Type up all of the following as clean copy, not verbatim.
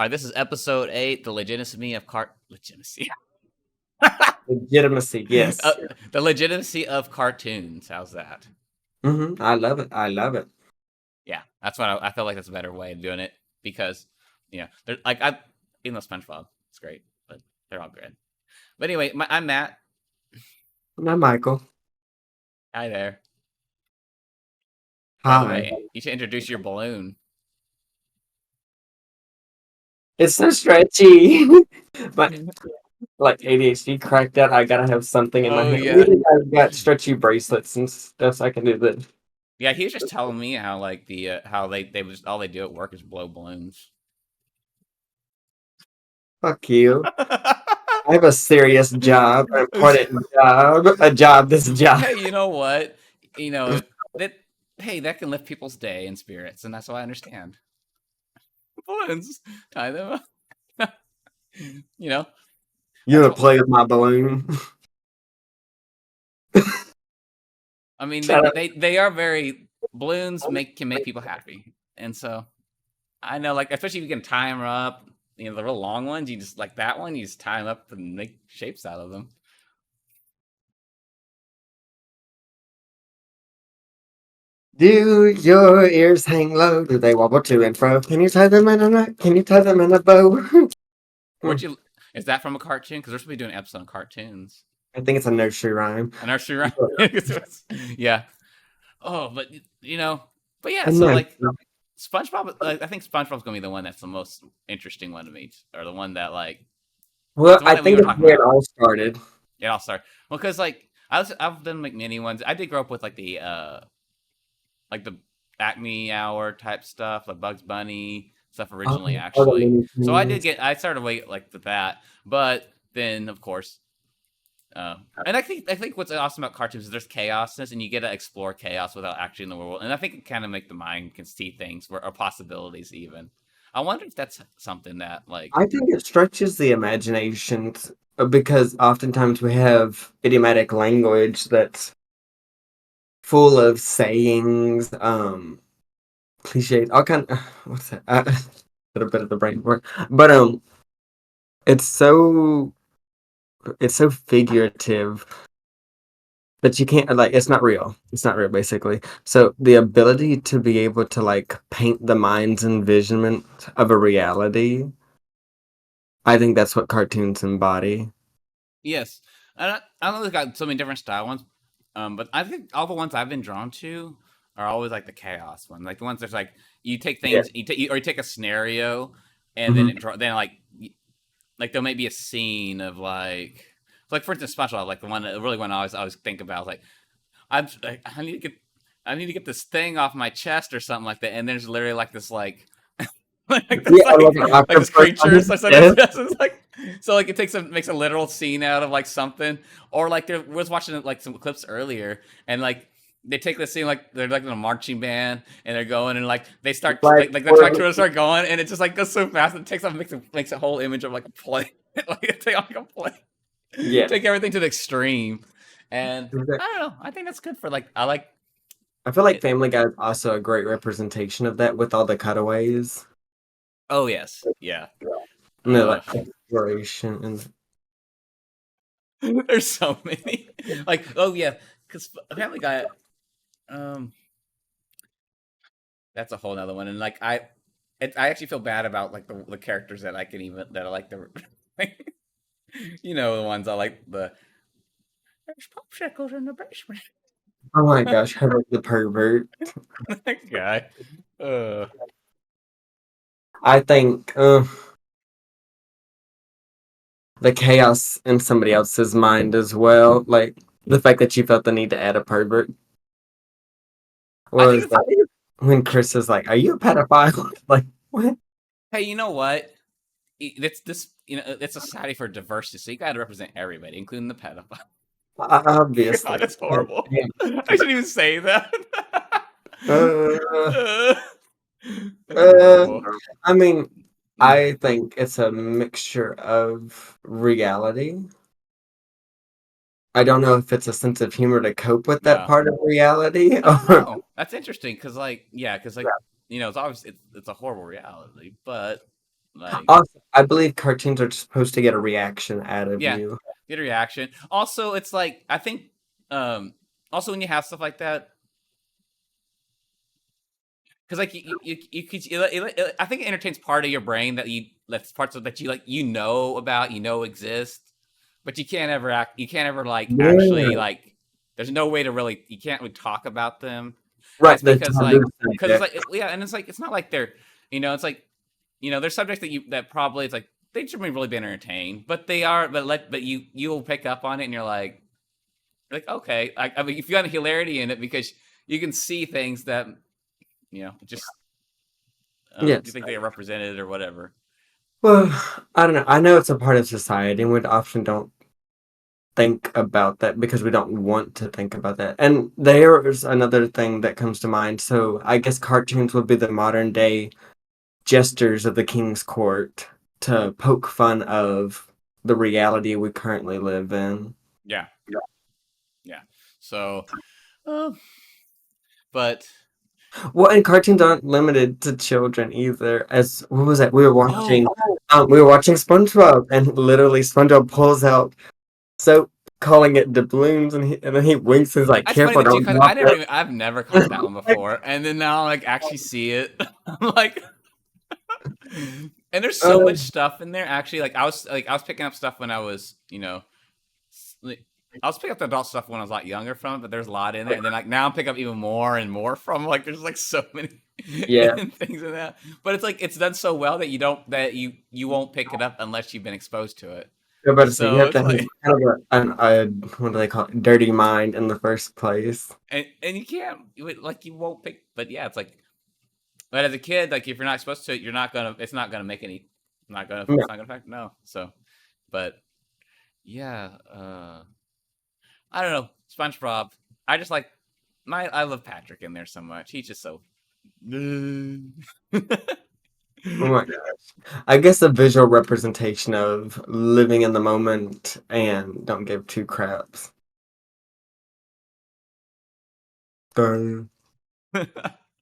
All right, this is episode 8, the legitimacy of legitimacy. Legitimacy, yes. The legitimacy of cartoons. How's that? I love it. I love it. Yeah, that's what I feel like that's a better way of doing it because, they're like even though SpongeBob is great, but they're all good. But anyway, I'm Matt. I'm Michael. Hi there. By the Hi. way, you should introduce your balloon. It's so stretchy. But like ADHD cracked out, I gotta have something in my Oh hand. yeah. I've got stretchy bracelets and stuff so I can do that. Yeah, he was just telling me how like how they just all they do at work is blow balloons. Fuck you. I have a serious job, an important job, a job that's a job. Hey, you know what? You know that. Hey, that can lift people's day and spirits, and that's what I understand. Balloons, tie them up. You know, You wanna play with my balloon? I mean, Shut up. they are very balloons can make people happy, and so I know, like especially if you can tie them up. The real long ones, you just like that one, you just tie them up and make shapes out of them. Do your ears hang low? Do they wobble to and fro? Can you tie them in a knot? Can you tie them in a bow? Where'd you? Is that from a cartoon? Because we're supposed to be doing an episode on cartoons. I think it's a nursery rhyme. A nursery rhyme. Yeah. Oh, but but yeah. And So then, like SpongeBob, I think SpongeBob's gonna be the one that's the most interesting one to me, or the one that like. well, The one I that we think were it's talking where it about. all started. Yeah, I'll start. Well, because like I've done like many ones. I did grow up with like the Acme Hour type stuff, like Bugs Bunny stuff originally, All the actually. Looney So Tunes. I started way like with that, but then of course, and I think what's awesome about cartoons is there's chaosness, and you get to explore chaos without actually in the world, and I think it kind of make the mind can see things or possibilities even. I wonder if that's something that like I think it stretches the imagination because oftentimes we have idiomatic language that's full of sayings, cliches, all kind. What's that? A bit of the brain work, but it's so it's so figurative that you can't like it's not real. It's not real basically. So the ability to be able to like paint the mind's envisionment of a reality, I think that's what cartoons embody. yes, I know they've got so many different style ones, but I think all the ones I've been drawn to are always like the chaos one, like the ones that's like you take Yeah. things, you take a scenario, and then Mhm. like there may be a scene of like for instance SpongeBob, like the one that really one I always think about, like I need to get this thing off my chest or something like that, and there's literally like this Yeah, I love an like this octopus on creature or his something. chest. It's like so like makes a literal scene out of like something, or like there was watching like some clips earlier, and like they take the scene like they're like in a marching band and they're going and like they start Like, like the tractors start going and it just like goes so fast and it takes off makes a whole image of like a plane like take like a plane yeah. take everything to the extreme, and I don't know, I think that's good for like I like I feel like it. Family Guy is also a great representation of that with all the cutaways Oh yes, yeah. and the uh like exploration and There's so many. Like, oh yeah, because Family Guy, um, that's a whole nother one. And like, I actually feel bad about like the characters that I can even that I like the, the ones I like the. There's popsicles in the basement. oh my gosh, Herbert the pervert. That guy. Uh, I think the chaos in somebody else's mind as well, like the fact that you felt the need to add a pervert I think was it's. like when Chris is like, "Are you a pedophile?" Like what? Hey, you know what? It's this. It's a society for diversity, so you got to represent everybody, including the pedophile. Obviously. God, that's horrible. Yeah. I shouldn't even say that. Uh, Uh, that's uh, horrible. I mean, I think it's a mixture of reality. I don't know if it's a sense of humor to cope with that No, part of reality I don't or know. That's interesting because, like, yeah, because it's obvious it's a horrible reality, but Like, Also, I believe cartoons are supposed to get a reaction out of yeah, you. get a reaction. Also, it's like I think, um, also when you have stuff like that, because like you could I think it entertains part of your brain that's parts of that you like about exist, but you can't ever like actually Yeah. like there's no way to really you can't really talk about them, and Right, it's the because like taboo because it's subject. like yeah, and it's like it's not like they're it's like there's subjects that probably it's like they shouldn't really be entertained, but they are, but you'll pick up on it and you're like okay, I mean if you got a hilarity in it because you can see things that just you Yes. think they are represented or whatever. Well, I don't know. I know it's a part of society, and we often don't think about that because we don't want to think about that. And there's another thing that comes to mind. So I guess cartoons would be the modern day jesters of the king's court to poke fun of the reality we currently live in. Yeah, yeah. So, uh, but Well, and cartoons aren't limited to children either. As what was that? oh, We were watching SpongeBob, and literally SpongeBob pulls out soap, calling it doubloons, and then he winks and is like, it's funny "Careful, that you don't caught. drop it." I've never caught that one before, and then now like actually see it. I'm like, and there's so much Uh, stuff in there. Actually, I was picking up stuff when I was like, I was picking up the adult stuff when I was a lot younger from it, but there's a lot in there, and then like now I'm picking up even more and more from like there's like so many yeah, things in that. But it's like it's done so well that you won't pick it up unless you've been exposed to it. I'm about to say you So have to it's have like kind of a what do they call it? Dirty mind in the first place. and you can't like you won't pick. But yeah, it's like but as a kid, like if you're not exposed to it, you're not gonna. It's not gonna make any. Not gonna. No, It's not gonna affect. No. So, but yeah. I don't know. SpongeBob. I just like I love Patrick in there so much. He's just so. oh my gosh. I guess a visual representation of living in the moment and don't give two craps. Darn.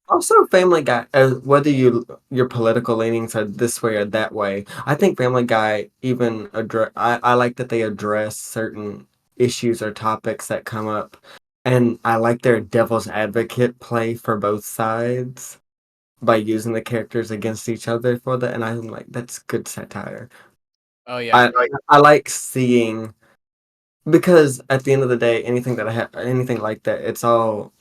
Also, Family Guy, whether your political leanings are this way or that way, I think Family Guy even address. I like that they address certain issues or topics that come up, and I like their devil's advocate play for both sides by using the characters against each other for that. And I'm like, that's good satire. Oh yeah. I like seeing because at the end of the day, anything that I have, anything like that, it's all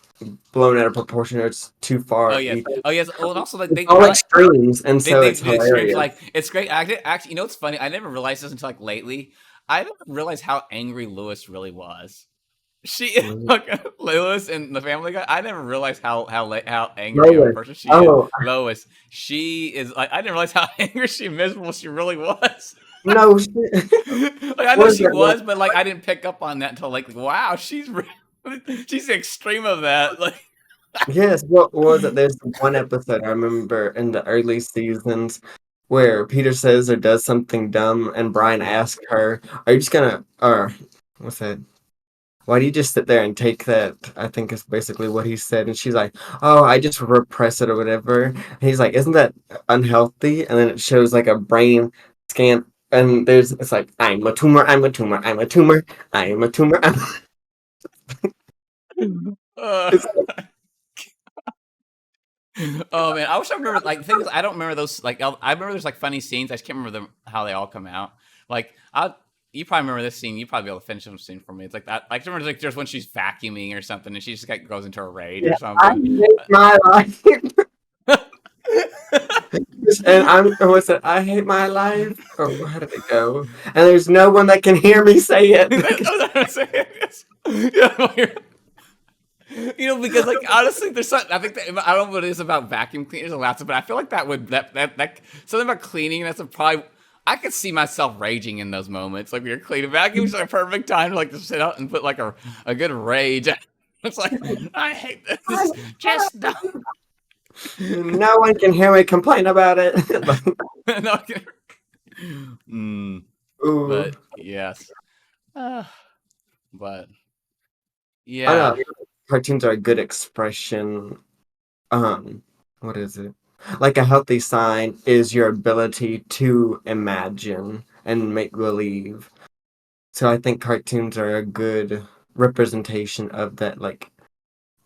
blown out of proportion. Or it's too Oh far. yes. Oh yes. Oh, and also like It's all I like extremes, and so they it's do extremes hilarious. like it's great. Actually, what's funny? I never realized this until like lately. I didn't realize how angry Lewis really was. She Mm. like Lois and the Family Guy. I never realized how angry of a Lois. person she is. Oh Lois, she is like I didn't realize how angry she miserable she really was. no! She, Like I know what is she that? What? was, but like I didn't pick up on that until like wow, she's the extreme of that. Like Yes. What was it? There's one episode I remember in the early seasons where Peter says or does something dumb, and Brian asks her, "Are you just gonna?" Or what's that? Why do you just sit there and take that? I think is basically what he said. And she's like, oh, I just repress it or whatever. And he's like, isn't that unhealthy? And then it shows like a brain scan. And it's like, I'm a tumor, I'm a tumor, I'm a tumor, I am a tumor. uh, It's oh man, I wish I remember. Like, the thing is, I don't remember those. Like, I remember there's like funny scenes. I just can't remember them how they all come out. Like, I you probably remember this scene. You probably be able to finish this scene for me. It's like that. Like, I remember like there's when she's vacuuming or something, and she just like goes into a rage yeah, or I something. hate my life. And what's it? I hate my life. Oh, how did it go? And there's no one that can hear me say it. Yeah, because like honestly, there's something I think that I don't know what it is about vacuum cleaners and lots of, but I feel like that would that something about cleaning. That's a probably I could see myself raging in those moments. Like when you're cleaning vacuums, like a perfect time to like to sit out and put like a good rage. It's like I hate this. This is just dumb. No one can hear me complain about it. No, Ooh. but yes, uh, but I yeah. know cartoons are a good expression. What is it? Like a healthy sign is your ability to imagine and make believe. So I think cartoons are a good representation of that, like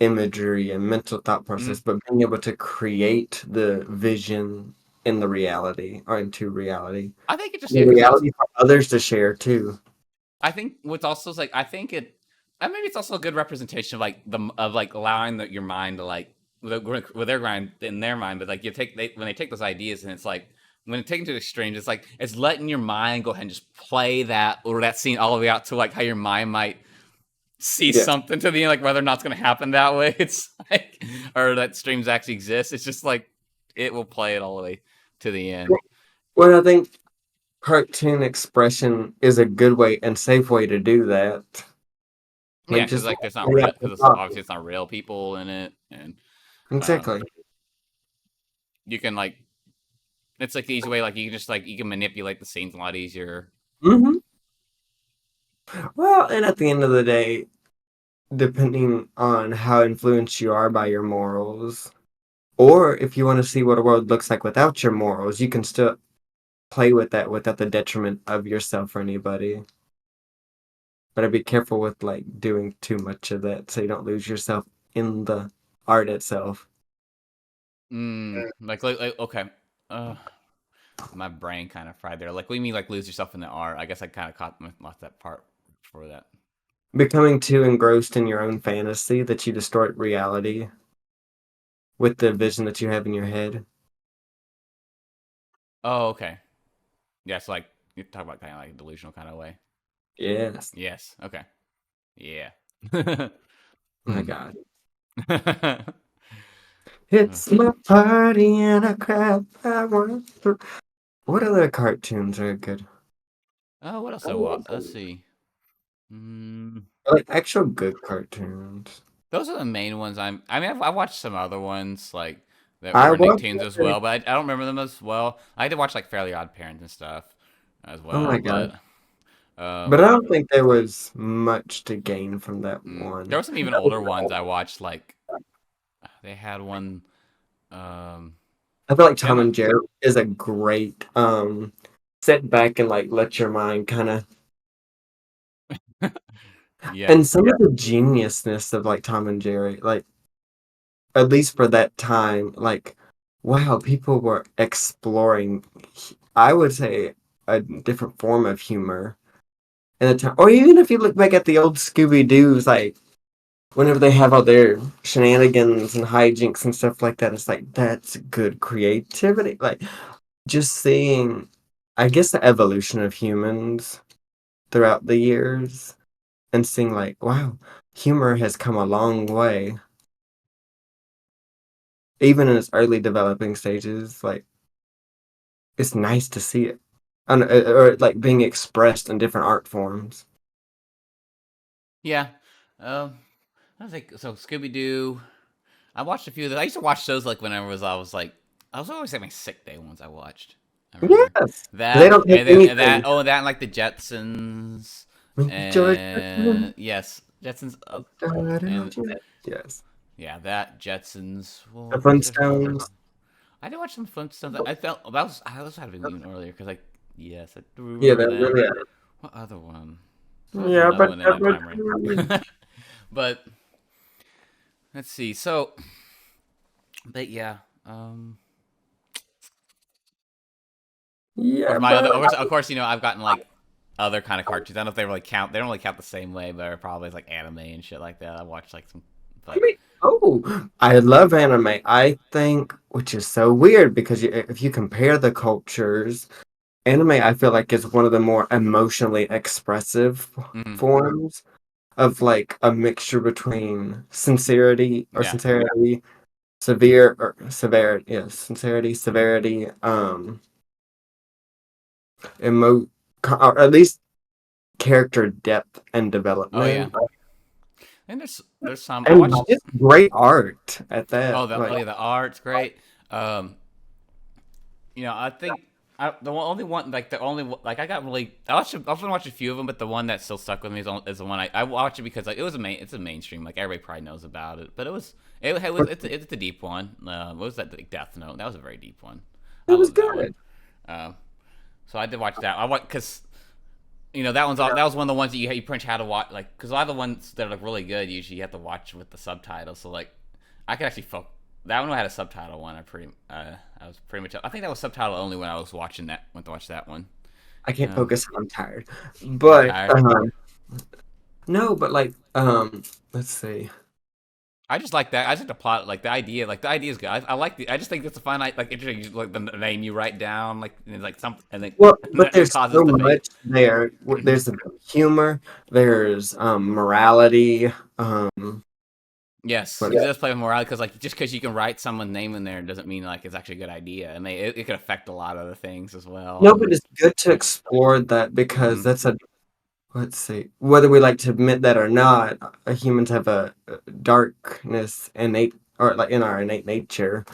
imagery and mental thought process, Mm. but being able to create the vision in the reality or into reality. I think it just The yeah, because it's reality for others to share too. I think what's also is, like I think it and maybe it's also a good representation of like allowing your mind to like with their mind in their mind, but like when they take those ideas and it's like when it's taken to the extremes, it's like it's letting your mind go ahead and just play that or that scene all the way out to like how your mind might see Yes. something to the end, like whether or not it's gonna happen that way. It's like or that streams actually exist. It's just like it will play it all the way to the end. Well, I think cartoon expression is a good way and safe way to do that. Yeah, Like because just like there's not lay real out the because thought. obviously it's not real people in it, and um, Exactly. you can like it's like the easy way. Like you can just like you can manipulate the scenes a lot easier. Hmm. Well, and at the end of the day, depending on how influenced you are by your morals, or if you want to see what a world looks like without your morals, you can still play with that without the detriment of yourself or anybody. But I'd be careful with like doing too much of that so you don't lose yourself in the art itself. Like okay, uh, my brain kind of fried there. Like what do you mean like lose yourself in the art? I guess I kind of lost that part for that. Becoming too engrossed in your own fantasy that you distort reality with the vision that you have in your head. Oh, okay. Yeah, it's like you talk about kind of like a delusional kind of way. Yes. Yes. Okay. Yeah. Oh my hmm. God. It's my party and I crap I want to. What other cartoons are good? Oh, what else I watch? Let's see. Mm, Like actual good cartoons. those are the main ones. I mean, I watched some other ones like that I were watched. Nicktoons as well, but I don't remember them as well. I had to watch like Fairly Odd Parents and stuff as Oh well, my God. but But I um, don't think there was much to gain from that there one. were some even older ones I watched. Like they had one. I feel like They had Tom one. and Jerry is a great sit back and like let your mind kind of Yeah, and some of the geniusness of like Tom and Jerry, like at least for that time, like wow, people were exploring. I would say a different form of humor in the time, or even if you look back at the old Scooby Doo's, like whenever they have all their shenanigans and hijinks and stuff like that, it's like that's good creativity. Like just seeing, I guess, the evolution of humans throughout the years and seeing like, wow, humor has come a long way, even in its early developing stages. Like it's nice to see it, and or like being expressed in different art forms. yeah. Um, I think so. Scooby Doo. I watched a few of those. I used to watch those like whenever I was like I was always having sick day ones I watched. I remember Yes, they that don't take and that anything. that and like the Jetsons George, and yes Jetsons and yes, yeah that Jetsons. the Well, what's there's another. Flintstones. I did watch some Flintstones. I felt I was having even earlier because like yes I do Yeah, remember that them. really. What other one? There was Yeah, another but one in that time frame. But let's see. So, but yeah. Um, yeah, my other, but of course, you know, I've gotten like other kind of cartoons. I don't know if they really count. They don't really count the same way, but they're probably like anime and shit like that. I watched like some, I but mean, oh, I love anime. I think, which is so weird because if you compare the cultures, anime I feel like is one of the more emotionally expressive mm, forms of like a mixture between yeah, sincerity, severe or severity, yes, sincerity, severity, emo, or at least character depth and oh yeah. development, And there's some I and watched. just great art at that. Oh Like, yeah, the art's great. Um, you know, I think only one, like the only like I got really I've been watching a few of them, but the one that still stuck with me is the one I watched it because like it's a mainstream, like everybody probably knows about it, but it's a deep one. What was that, like Death Note? That was a very deep one. It I was love that one. good. Um, so I did watch that. I want because that was one of the ones that you pretty much had to watch, like, because a lot of the ones that are like really good usually you have to watch with the subtitles. So like I could actually that one had a subtitle one. I was pretty much, I think that was subtitle only when I was watching that, went to watch that one. I can't Um, focus. I'm tired. you're But tired. no, but like let's see. I just like that. I just like the plot, like the idea. Like the idea is good. I like the. I just think it's a fun, like interesting. Like the name you write down, like and like something, and then Well, but it there's causes so the fate. much there. There's the humor. There's morality. Yes, What- he does play with morality because like just because you can write someone's name in there doesn't mean like it's actually a good idea, and it could affect a lot of the things as well. no, but And it's good to explore that because mhm. that's a let's see. Whether we like to admit that or not, humans have a darkness innate, or like in our innate nature.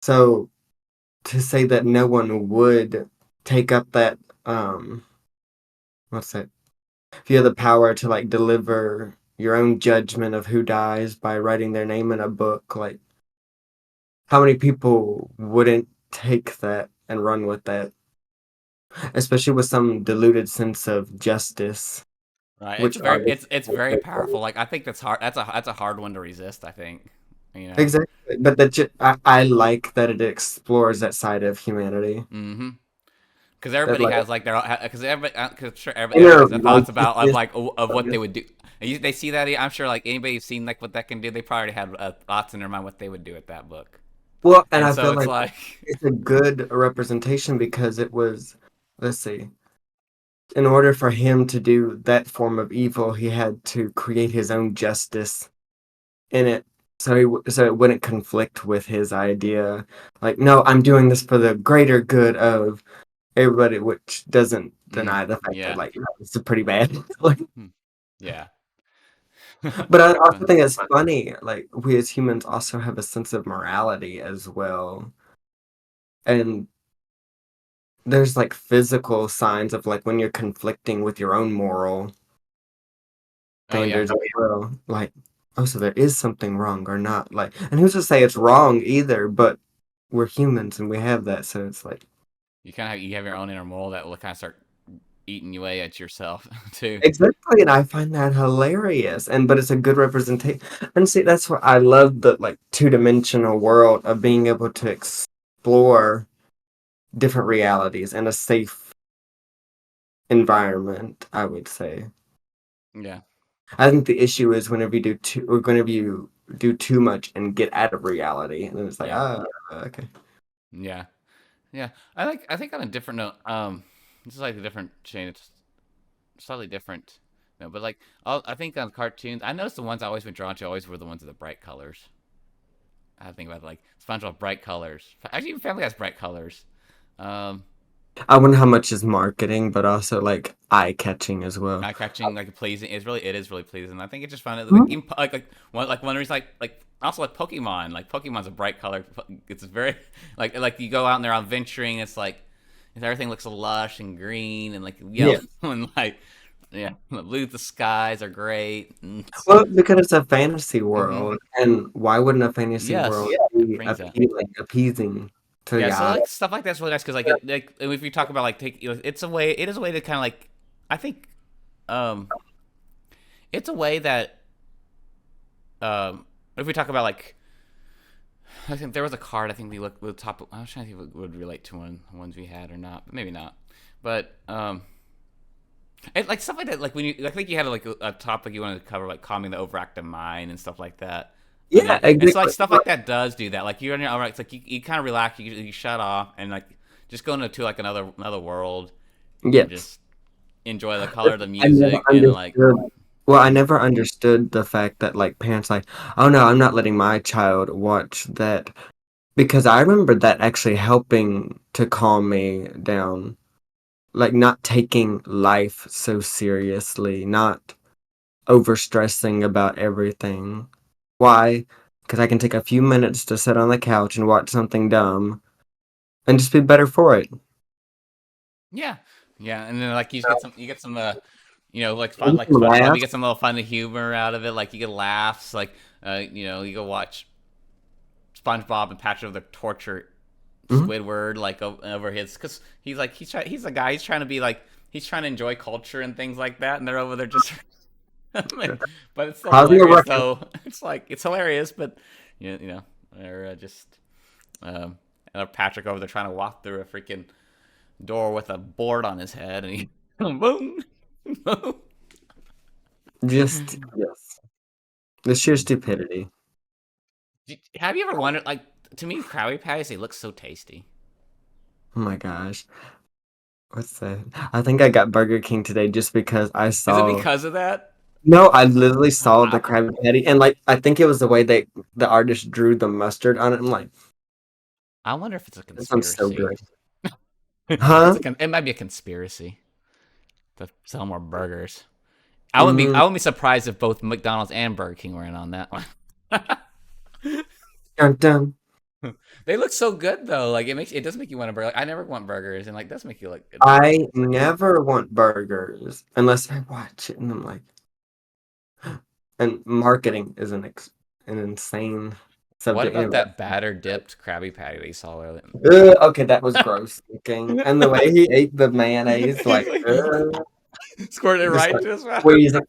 So to say that no one would take up that what's that? If you have the power to like deliver your own judgment of who dies by writing their name in a book, like how many people wouldn't take that and run with that, especially with some diluted sense of justice, Right, which artists it's very powerful. Like I think that's hard. That's a hard one to resist. I think, you know. exactly. But I like that it explores that side of humanity. Mm-hmm. Because That everybody like has like their because everybody cause sure everybody inner has their thoughts about righteousness. of what they would do. And they see that, I'm sure like anybody who's seen like what that can do, they probably already had thoughts in their mind what they would do with that book. Well, and And I so feel it's like like it's a good representation because it was, let's see, in order for him to do that form of evil, he had to create his own justice in it, so so it wouldn't conflict with his idea. Like, no, I'm doing this for the greater good of everybody, which doesn't deny the fact that yeah, like it's pretty bad. Like, hmm, yeah. but I also But think it's funny. Like, we as humans also have a sense of morality as well, and there's like physical signs of like when you're conflicting with your own moral oh yeah, standards as well. Like, oh, so there is something wrong or not? Like, and who's to say it's wrong either? But we're humans and we have that, so it's like you kind of you have your own inner moral that will kind of start eating away at yourself too. exactly. And I find that hilarious. And but it's a good representation. And see, that's what I love the like two-dimensional world of being able to explore different realities in a safe environment. I would say. Yeah, I think the issue is whenever you do too much and get out of reality, and then it's like, yeah, ah, okay. yeah, yeah. I think on a different note, this is like a different chain. It's slightly different. No, but like I think on cartoons, I noticed the ones I always been drawn to always were the ones with the bright colors. I think about like SpongeBob bright colors. Actually, even Family has bright colors. Um, I wonder how much is marketing, but also like eye catching as well. Eye catching, like pleasing. It is really pleasing. I think it's just fun. Like Mhm. even, one reason like also like Pokemon. Like Pokemon's a bright color. It's very like you go out and they're out venturing. It's like everything looks lush and green and like yellow Yeah. and like yeah, the blue. The skies are great. Well, because it's a fantasy Mm-hmm. world, and why wouldn't a fantasy world Yes, it be brings that. appealing, appeasing to Yeah, the so eye? like stuff like that's really nice because like if you talk about like it's a way, it is a way to kind of like I think um it's a way that if we talk about like I think there was a card I think we looked the top. I was trying to think if it would relate to ones we had or not, but maybe not. But like stuff like that. Like when you, I think you had like a topic you wanted to cover, like calming the overactive mind and stuff like that. Yeah, And so like exactly. stuff like that does do that. Like you're on your own, right? It's like you kind of relax, you shut off, and like just go into like another world and Yes. just enjoy the color, the I never music, and like understood. Well, I mhm. never understood the fact that like parents like, oh no, I'm not letting my child watch that because I remember that actually helping to calm me down. Like not taking life so seriously, not overstressing about everything. Why? Because I can take a few minutes to sit on the couch and watch something dumb and just be better for it. Yeah, yeah, and then like you get some like fun Maybe like some SpongeBob. You laughs. get some little funny humor out of it. Like you get laughs. Like you go watch SpongeBob and Patrick the torture Mhm. Squidward like over his because he's a guy. He's trying to be like he's trying to enjoy culture and things like that, and they're over there just. But it's still Causing a hilarious ruckus. though. It's like it's hilarious, but they're just um, Patrick over there trying to walk through a freaking door with a board on his head, and he boom, boom. Just yes. The sheer stupidity. Have you ever wondered, like, to me, Krabby Patties, they look so tasty. Oh my gosh. What's that? I think I got Burger King today just because I Is it saw. because of that? No, I literally saw the I, Krabby Patty, and like I think it was the way the artist drew the mustard on it. I'm like, I wonder if it's a this one's so conspiracy. good, huh? It might be a conspiracy to sell more burgers. Mm, I wouldn't be surprised if both McDonald's and Burger King were in on that one. dun, dun. They look so good though. Like it does make you want a burger. Like, I never want burgers, and like does make you like it I looks like good. never want burgers unless I watch it, and I'm like, and marketing is an insane What subject. about Anyway, that batter dipped Krabby Patty that you saw earlier? okay, that was gross looking, and the way he ate the mayonnaise, He's like, like squirted it just right like into his mouth. squeezing.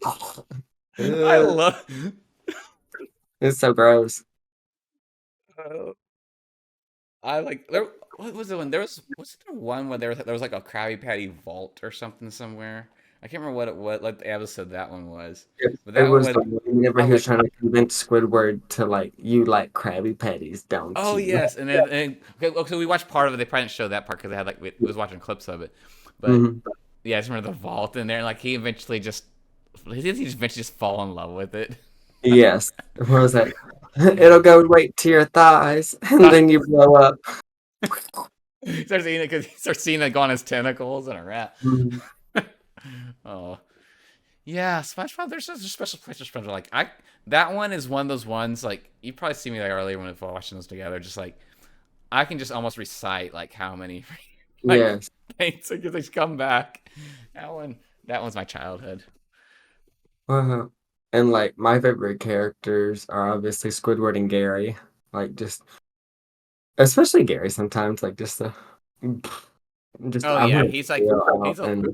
I Ugh, love. it's so gross. I like there. What was the one? Was there one where there was like a Krabby Patty vault or something somewhere? I can't remember what the episode that one was, but It that one was was the one whenever I he was like. trying to convince Squidward to like, you like Krabby Patties, don't Oh you? yes, and then okay, so we watched part of it. They probably didn't show that part because they had like we was watching clips of it, but Mhm. yeah, I just remember the vault in there. And, like he just eventually just fall in love with it. Yes. What was that? It'll go right to your thighs, and then you blow up. He starts eating it because he starts seeing it go on his tentacles and a rat. Mhm. Oh yeah, SpongeBob. There's such a special place for SpongeBob. Like that one is one of those ones. Like you probably see me like earlier when we were watching those together. Just like I can just almost recite like how many like Yes. things because they come back. That one, that one's my childhood. Uh-huh. And like my favorite characters are obviously Squidward and Gary. Like just especially Gary sometimes, like just Oh I yeah, want to he's like go he's out a and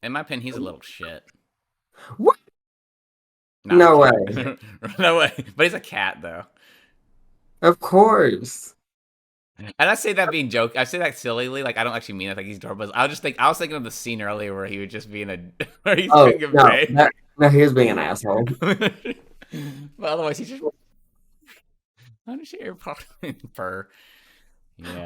in my opinion he's a little shit. what? No, I'm No kidding. way. No way. But he's a cat though. Of course. And I say that being joke. I say that sillily, like I don't actually mean it. Like he's adorable. I was thinking of the scene earlier where he would just be in a where he's Oh being a no, babe. no, he was being an asshole. But otherwise, he's just undershare fur.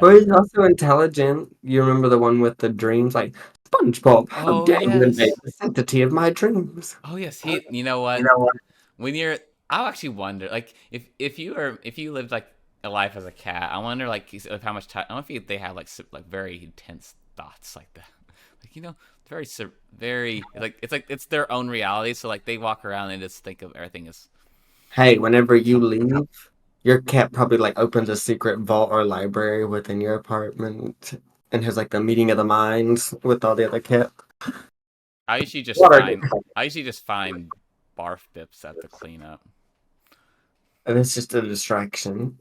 But Yeah. he's also intelligent. You remember the one with the dreams, like SpongeBob, how Oh dare you invade yes. the sanctity of my dreams? Oh yes. He. You know You what? know what? When you're, I'll actually wonder, like, if you lived like a life as a cat, I wonder like of how much time. I wonder if they have like like very intense thoughts like that. Like very very like it's their own reality. So like they walk around and just think of everything as Hey, whenever you oh, leave, your cat probably like opens a secret vault or library within your apartment and has like the meeting of the minds with all the other cats. I usually just What are find they? I usually just find barf bips at the cleanup. And it's just a distraction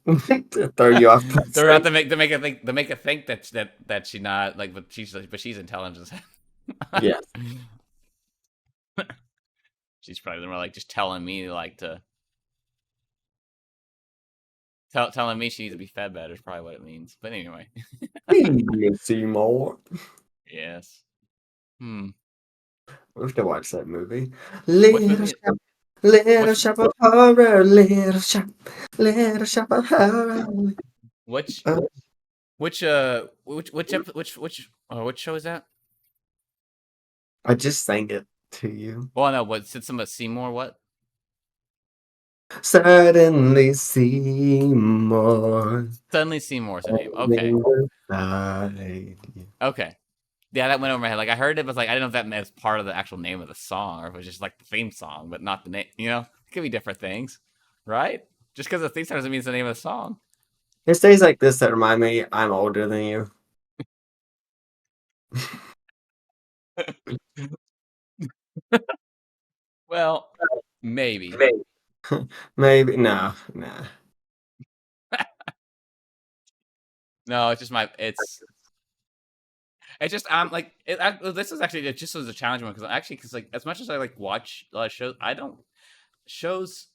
to throw you off They're out playing. to make it think that she's not like but she's intelligent. Yes. She's probably more like just telling me like to telling me she needs to be fed better is probably what it means. But anyway, Feed me, Seymour. yes. Hmm. We have to watch that movie. What Little movie? shop, little Which shop of horror, little shop of horror. which Uh, which show is that? I just sang it to you. Well, no. What said some of Seymour? What? Suddenly Seymour Suddenly Seymour's the name. Okay. falling beside you. Okay. Yeah, that went over my head. Like I heard it was like I didn't know if that was part of the actual name of the song or if it was just like the theme song, but not the name. It could be different things, right? Just because the theme song doesn't mean it's the name of the song. There's days like this that remind me I'm older than you. Well, maybe. Maybe. Maybe no, nah. No, it's just my. It's just I'm like this is actually it just was a challenging one because like as much as I like watch shows, I don't shows.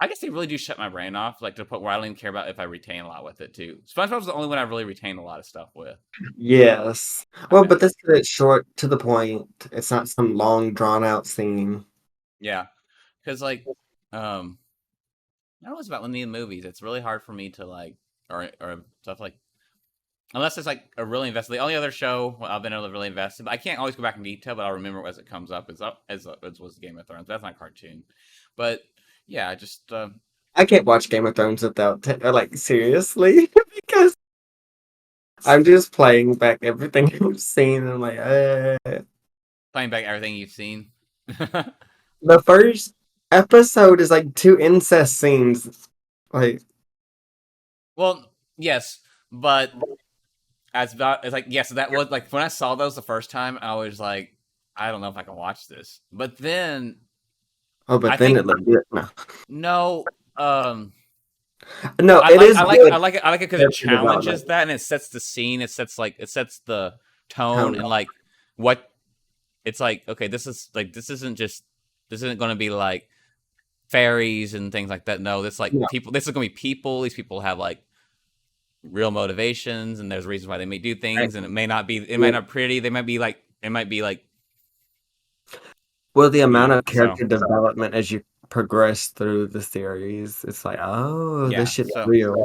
I guess they really do shut my brain off, like to the point where I don't even care about if I retain a lot with it too. SpongeBob's the only one I really retain a lot of stuff with. Yes. I Well, mean, but this is short to the point. It's not some long drawn out scene. yeah, because like I don't know, it's about when the movies. It's really hard for me to like or stuff like unless it's like a really invested. The only other show I've been able to really invest in, but I can't always go back in detail, but I'll remember as it comes up. It's up as was Game of Thrones. That's not a cartoon, but yeah, I just I can't watch Game of Thrones without like seriously because I'm just playing back everything I've seen and I'm like, playing back everything you've seen. the first episode is like two incest scenes. Like, Well, yes, but as about it's like yes, that was like when I saw those the first time, I was like, I don't know if I can watch this. But then oh, I but then think it looked good. No, no, no, I it like is I like good I like it I like it because it character challenges development. that and it sets the scene. It sets the tone Tone. and like what it's like. Okay, this is like this isn't going to be like fairies and things like that. No, this like No, people. This is going to be people. These people have like real motivations and there's reasons why they may do right. things and it may not be it might Yeah. not pretty. They might be like it might be like Well, the you amount know of so character development as you progress through the series, it's like, oh, this yeah shit is so real.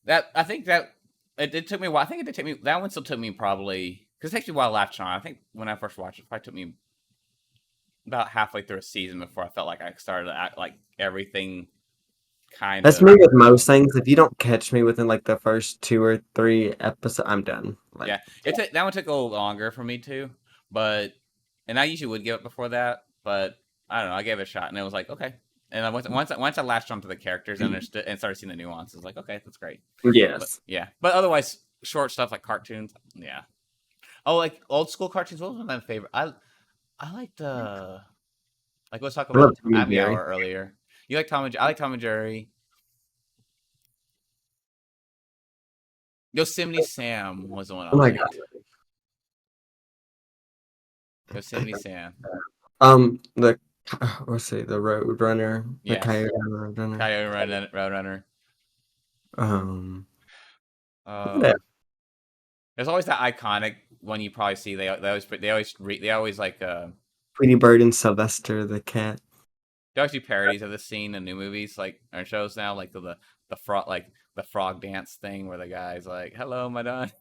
that I think that it took me a while. I think it did take me that one still took me probably because it takes me a while to latch on. I think when I first watched it, it probably took me about halfway through a season before I felt like I started to act like everything kind That's of me with most things. If you don't catch me within like the first two or three episodes, I'm done. Like, yeah. That one took a little longer for me too, but and I usually would give it before that, but I don't know. I gave it a shot and it was like okay. And I once I latched onto the characters and understood and started seeing the nuances, like okay, that's great. But yes. yeah, but otherwise short stuff like cartoons, yeah. Oh, like old school cartoons. What was my favorite? I liked like let's talk I love about Tom and Abby Jerry. Hour earlier. You like Tom and I like Tom and Jerry. Yosemite Sam was the one I Oh my god. liked. Yosemite Sam. The let's see, the Road Runner, the Yes. Coyote Road Runner. Coyote Roadrunner. Um, what Um, there's always that iconic one you probably see. They always like Tweety Bird and Sylvester the cat. they always do parodies of this scene in new movies like or shows now like the frog like the frog dance thing where the guy's like hello my don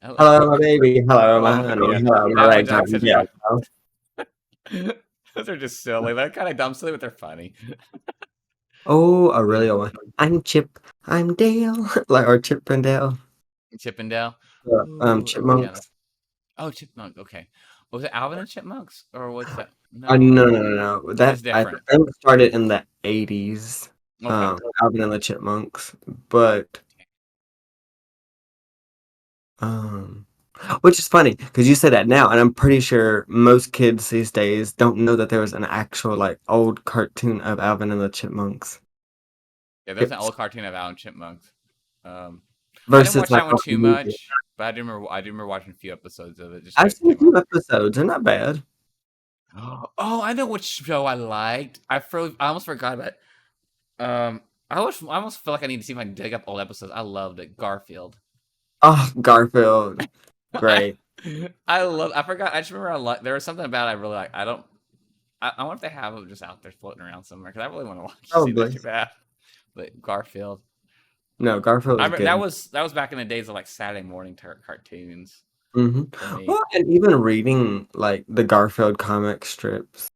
hello, Hello, my baby. Hello, my hello honey. yeah Hello, my that one's ragtime. like such a Yeah. those are just silly they're kind of dumb silly but they're funny. Oh, a really old one. I'm Chip. I'm Dale. Like or Chip and Dale. Chippendale. Ooh, yeah. Chipmunks. Oh, Chipmunk. Okay. Was it Alvin and Chipmunks or what's that? No, No, no, no, no. it's That I different. think started in the 80s. Okay. Alvin and the Chipmunks, but um, which is funny because you say that now, and I'm pretty sure most kids these days don't know that there was an actual like old cartoon of Alvin and the Chipmunks. Yeah, there's an It's old cartoon of Alvin Chipmunks. Um, I didn't versus watch like that one a too movie. much, but I do remember watching a few episodes of it just I've because it seen a came few on. episodes. They're not bad. Oh, I know which show I liked. I almost forgot about it. I almost feel like I need to see if I can dig up old episodes. I loved it. Garfield. Oh, Garfield, great. I forgot. I just remember there was something about it I really like. I wonder if they have it just out there floating around somewhere because I really want to see that Probably. too bad. But Garfield, No, Garfield I was remember good. that was back in the days of like Saturday morning cartoons Hmm. for me. Well, and even reading like the Garfield comic strips,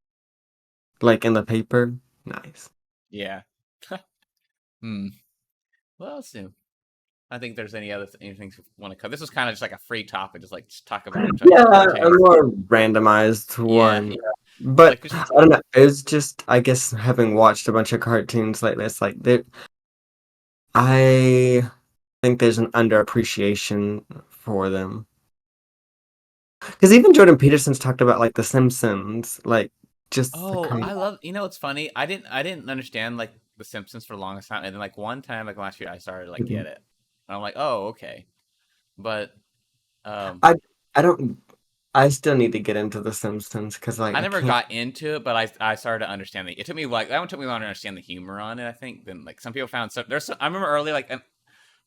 like in the paper, nice. Yeah. Hmm. What else new? I think there's anything you want to cover. This was kind of just like a free topic, just talk about Yeah, a cartoons. more randomized Yeah. one. But Like, 'cause I don't know. It's just, I guess, having watched a bunch of cartoons lately, it's like I think there's an underappreciation for them. Because even Jordan Peterson's talked about like The Simpsons, like just the Oh, crazy. I love. It's funny. I didn't understand like The Simpsons for the longest time, and then like one time, like last year, I started to, like get it. And I'm like, oh, okay. But um, I I don't. I still need to get into The Simpsons because like I I never can't. got into it, but I started to understand it. It took me like that one took me longer to understand the humor on it. I think than like some people found some. I remember early like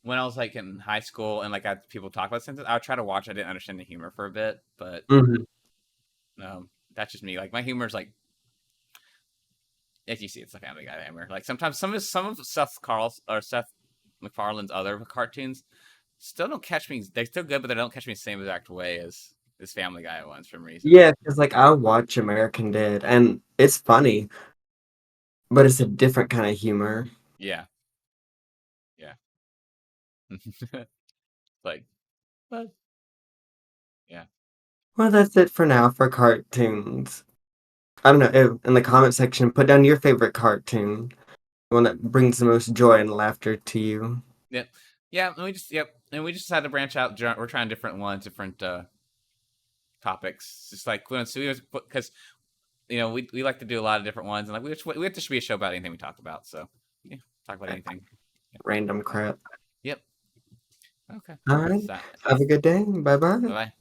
when I was like in high school and like I had people talk about Simpsons, I would try to watch. I didn't understand the humor for a bit, but Mhm. that's just me. Like my humor is like, as you see, it's a Family Guy humor. Like sometimes some of Seth MacFarlane's other cartoons still don't catch me. They're still good, but they don't catch me the same exact way as Family Guy ones for some reason. Yeah, because like I watch American Dad, and it's funny, but it's a different kind of humor. Yeah, yeah. Like, but yeah. Well, that's it for now for cartoons. I don't know. In the comment section, put down your favorite cartoon, the one that brings the most joy and laughter to you. Yep. Yeah, and we just had to branch out. We're trying different ones, different topics. Just like because we like to do a lot of different ones, and like we have to should be a show about anything we talk about. So yeah, talk about anything. Yeah. Random crap. Yep. Okay. All right. So, Have a good day. Bye bye bye. bye.